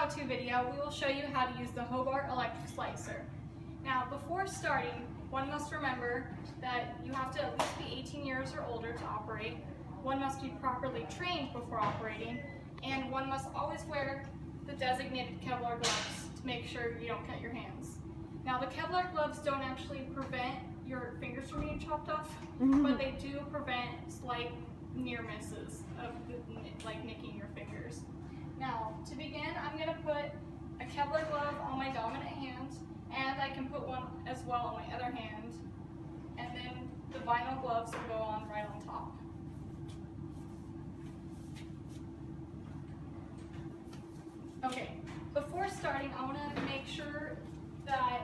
how-to video, we will show you how to use the Hobart electric slicer. Now, before starting, one must remember that you have to at least be 18 years or older to operate, one must be properly trained before operating, and one must always wear the designated Kevlar gloves to make sure you don't cut your hands. Now, the Kevlar gloves don't actually prevent your fingers from being chopped off, but they do prevent slight near misses of like nicking your fingers. Now, to begin, I'm going to put a Kevlar glove on my dominant hand, and I can put one as well on my other hand, and then the vinyl gloves will go on right on top. Okay, before starting, I want to make sure that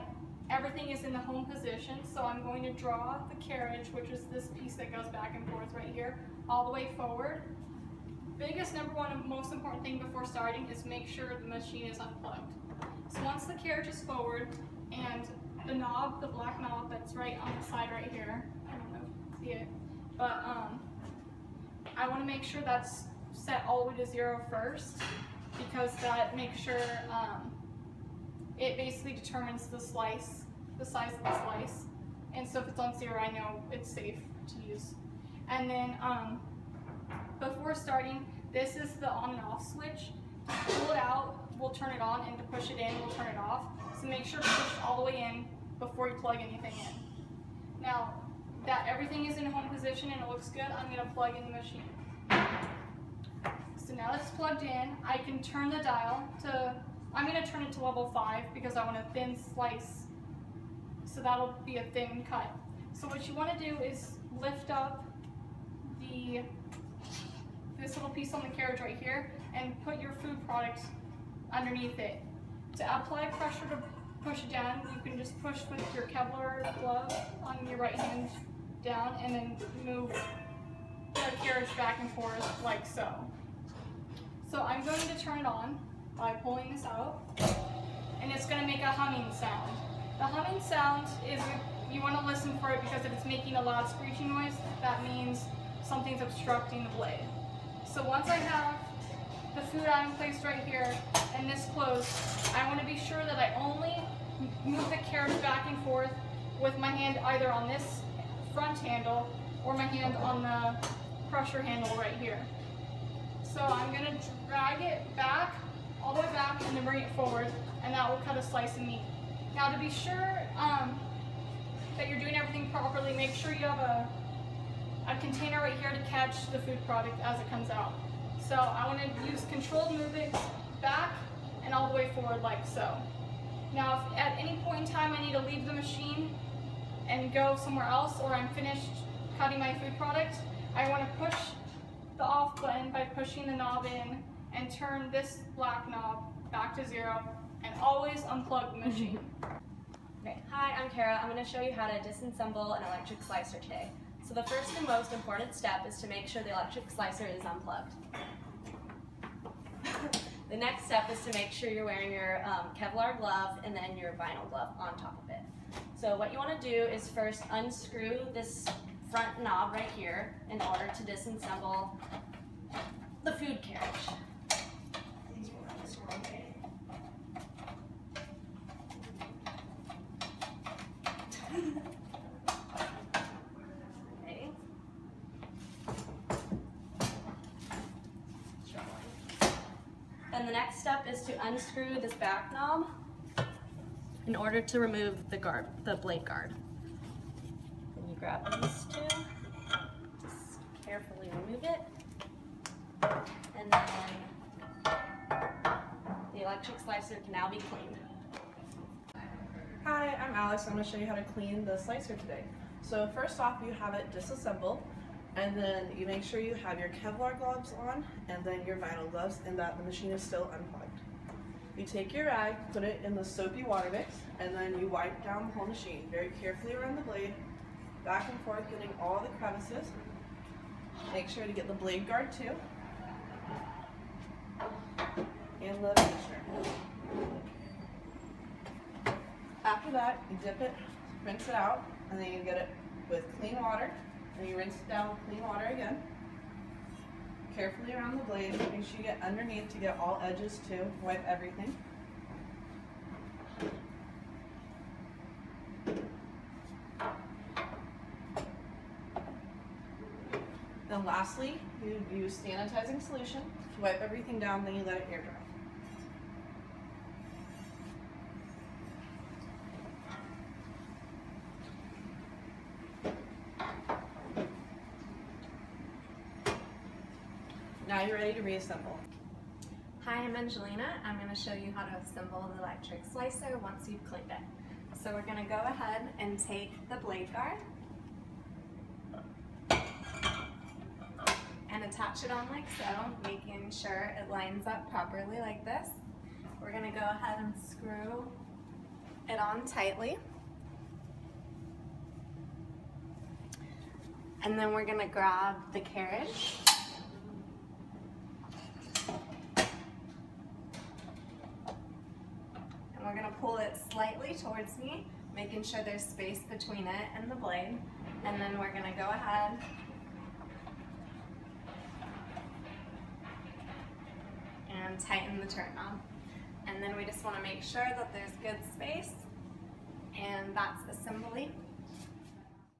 everything is in the home position, so I'm going to draw the carriage, which is this piece that goes back and forth right here, all the way forward. Biggest number one and most important thing before starting is make sure the machine is unplugged. So once the carriage is forward and the knob, the black knob that's right on the side right here, I don't know if you can see it, but I want to make sure that's set all the way to 0 first, because that makes sure it basically determines the slice, the size of the slice. And so if it's on 0, I know it's safe to use. And then before starting, this is the on and off switch. To pull it out, we'll turn it on, and to push it in, we'll turn it off. So make sure to push it all the way in before you plug anything in. Now that everything is in home position and it looks good, I'm going to plug in the machine. So now that it's plugged in, I can turn the dial to, I'm going to turn it to level 5 because I want a thin slice, so that'll be a thin cut. So what you want to do is lift up this little piece on the carriage right here and put your food product underneath it. To apply pressure to push it down, you can just push with your Kevlar glove on your right hand down and then move the carriage back and forth like so. So I'm going to turn it on by pulling this out, and it's going to make a humming sound. The humming sound is, you want to listen for it because if it's making a loud screeching noise, that means something's obstructing the blade. So once I have the food item placed right here and this closed, I want to be sure that I only move the carriage back and forth with my hand either on this front handle or my hand on the pressure handle right here. So I'm going to drag it back, all the way back, and then bring it forward, and that will cut a slice of meat. Now to be sure that you're doing everything properly, make sure you have a container right here to catch the food product as it comes out. So I want to use controlled movement back and all the way forward like so. Now if at any point in time I need to leave the machine and go somewhere else, or I'm finished cutting my food product, I want to push the off button by pushing the knob in and turn this black knob back to 0 and always unplug the machine. Okay. Hi, I'm Kara. I'm going to show you how to disassemble an electric slicer today. So the first and most important step is to make sure the electric slicer is unplugged. The next step is to make sure you're wearing your Kevlar glove and then your vinyl glove on top of it. So what you want to do is first unscrew this front knob right here in order to disassemble the food carriage. Okay. Then the next step is to unscrew this back knob in order to remove the blade guard. Then you grab these two, just carefully remove it, and then the electric slicer can now be cleaned. Hi, I'm Alex. I'm going to show you how to clean the slicer today. So first off, you have it disassembled, and then you make sure you have your Kevlar gloves on and then your vinyl gloves, and that the machine is still unplugged. You take your rag, put it in the soapy water mix, and then you wipe down the whole machine very carefully around the blade, back and forth, getting all the crevices. Make sure to get the blade guard too, and the finisher. After that, you dip it, rinse it out, and then you get it with clean water, and you rinse it down with clean water again. carefully around the blade. Make sure you get underneath to get all edges too. Wipe everything. Then lastly, you use sanitizing solution to wipe everything down, then you let it air dry. Now you're ready to reassemble. Hi, I'm Angelina. I'm going to show you how to assemble the electric slicer once you've cleaned it. So we're going to go ahead and take the blade guard and attach it on like so, making sure it lines up properly like this. We're going to go ahead and screw it on tightly. And then we're going to grab the carriage. We're going to pull it slightly towards me, making sure there's space between it and the blade. And then we're going to go ahead and tighten the turn knob. And then we just want to make sure that there's good space. And that's assembly.